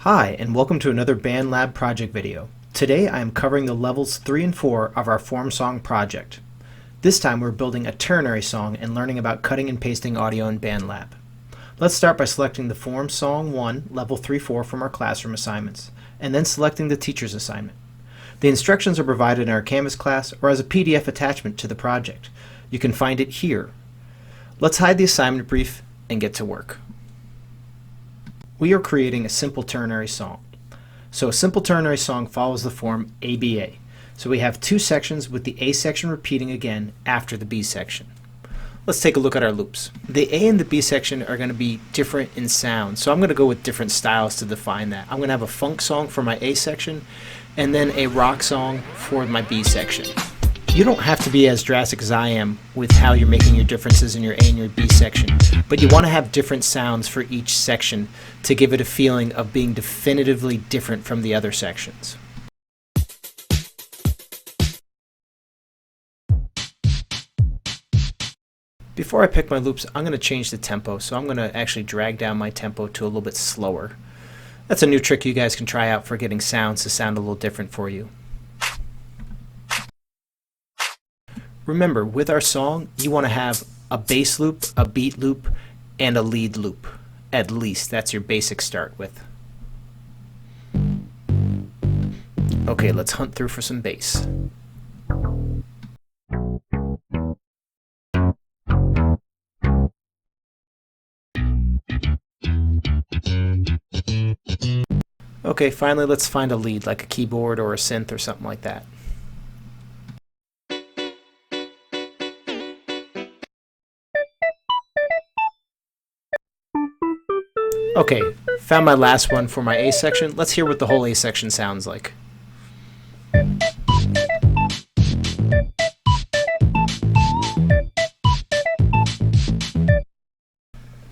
Hi, and welcome to another Bandlab project video. Today I am covering the levels 3 and 4 of our form song project. This time we're building a ternary song and learning about cutting and pasting audio in Bandlab. Let's start by selecting the form song 1, level 3-4 from our classroom assignments, and then selecting the teacher's assignment. The instructions are provided in our Canvas class or as a PDF attachment to the project. You can find it here. Let's hide the assignment brief and get to work. We are creating a simple ternary song. So a simple ternary song follows the form ABA. So we have two sections with the A section repeating again after the B section. Let's take a look at our loops. The A and the B section are going to be different in sound, so I'm going to go with different styles to define that. I'm going to have a funk song for my A section and then a rock song for my B section. You don't have to be as drastic as I am with how you're making your differences in your A and your B section, but you want to have different sounds for each section to give it a feeling of being definitively different from the other sections. Before I pick my loops, I'm going to change the tempo, so I'm going to actually drag down my tempo to a little bit slower. That's a new trick you guys can try out for getting sounds to sound a little different for you. Remember, with our song, you want to have a bass loop, a beat loop, and a lead loop. At least, that's your basic start with. Okay, let's hunt through for some bass. Okay, finally let's find a lead, like a keyboard or a synth or something like that. Okay, found my last one for my A section. Let's hear what the whole A section sounds like.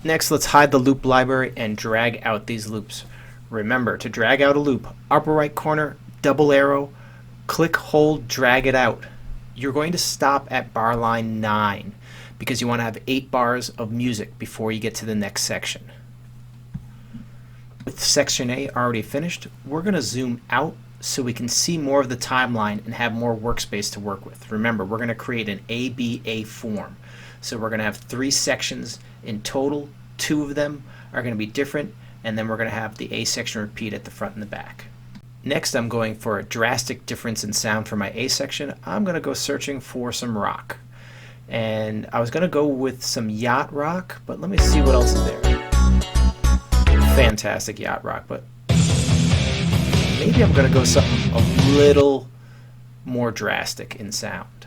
Next, let's hide the loop library and drag out these loops. Remember, to drag out a loop, upper right corner, double arrow, click, hold, drag it out. You're going to stop at bar line 9 because you want to have 8 bars of music before you get to the next section. With section A already finished, we're going to zoom out so we can see more of the timeline and have more workspace to work with. Remember, we're going to create an ABA form. So we're going to have 3 sections in total. 2 of them are going to be different, and then we're going to have the A section repeat at the front and the back. Next, I'm going for a drastic difference in sound for my A section. I'm going to go searching for some rock. And I was going to go with some yacht rock, but let me see what else is there. Fantastic yacht rock, but maybe I'm going to go something a little more drastic in sound.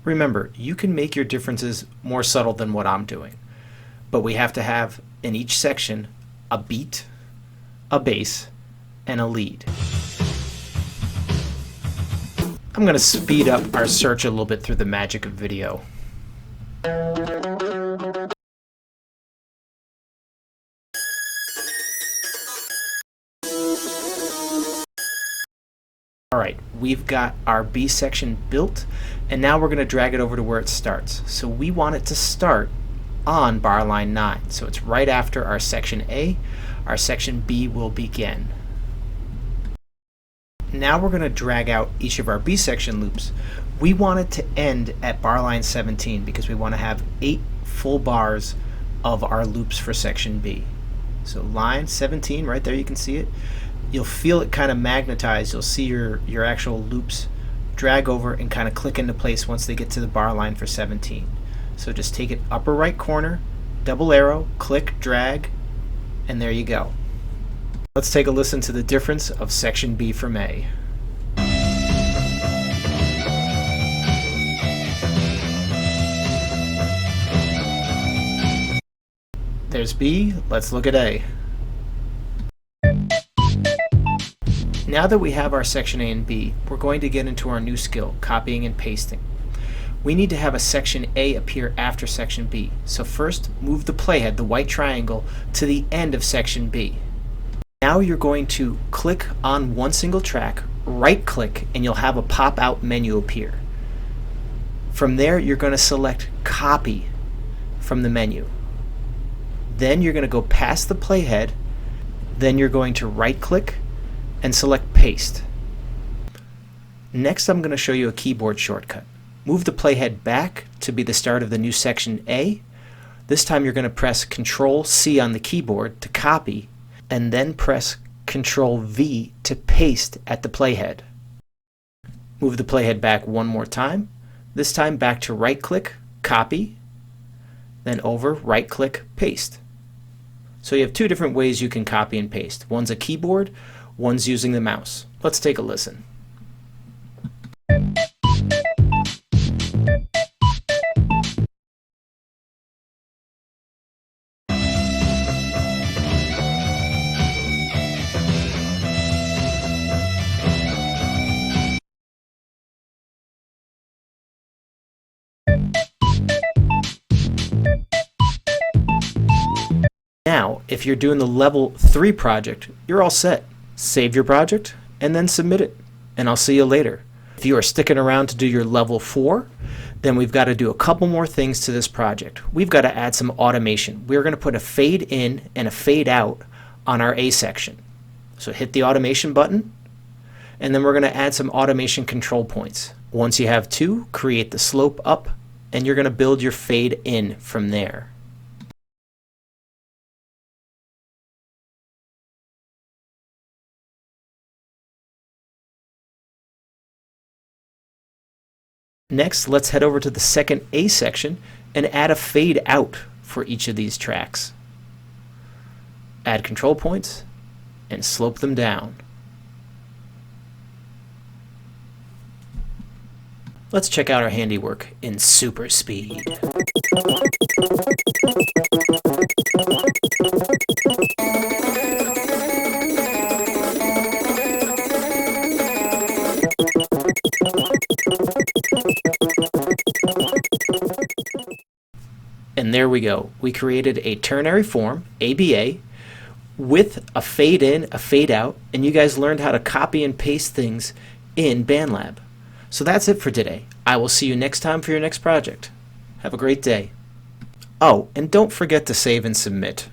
Remember, you can make your differences more subtle than what I'm doing, but we have to have in each section a beat, a bass, and a lead. I'm going to speed up our search a little bit through the magic of video. Alright, we've got our B section built, and now we're going to drag it over to where it starts. So we want it to start on bar line 9. So it's right after our section A. Our section B will begin. Now we're going to drag out each of our B section loops. We want it to end at bar line 17 because we want to have 8 full bars of our loops for section B. So line 17, right there you can see it. You'll feel it kind of magnetize. You'll see your actual loops drag over and kind of click into place once they get to the bar line for 17. So just take it upper right corner, double arrow, click, drag, and there you go. Let's take a listen to the difference of section B from A. There's B, let's look at A. Now that we have our section A and B, we're going to get into our new skill, copying and pasting. We need to have a section A appear after section B. So first, move the playhead, the white triangle, to the end of section B. Now you're going to click on one single track, right click, and you'll have a pop-out menu appear. From there, you're going to select Copy from the menu. Then you're going to go past the playhead, Then you're going to right-click and select Paste. Next, I'm going to show you a keyboard shortcut. Move the playhead back to be the start of the new section A. This time you're going to press Control-C on the keyboard to copy, and then press Control-V to paste at the playhead. Move the playhead back one more time. This time back to right-click, copy, then over, right-click, paste. So you have two different ways you can copy and paste. One's a keyboard, one's using the mouse. Let's take a listen. Now, if you're doing the level 3 project, you're all set. Save your project and then submit it, and I'll see you later. If you are sticking around to do your level 4, then we've got to do a couple more things to this project. We've got to add some automation. We're going to put a fade in and a fade out on our A section. So hit the automation button, and then we're going to add some automation control points. Once you have 2, create the slope up, and you're going to build your fade in from there. Next, let's head over to the second A section and add a fade out for each of these tracks. Add control points and slope them down. Let's check out our handiwork in super speed. And there we go. We created a ternary form, ABA, with a fade in, a fade out, and you guys learned how to copy and paste things in Bandlab. So that's it for today. I will see you next time for your next project. Have a great day. Oh, and don't forget to save and submit.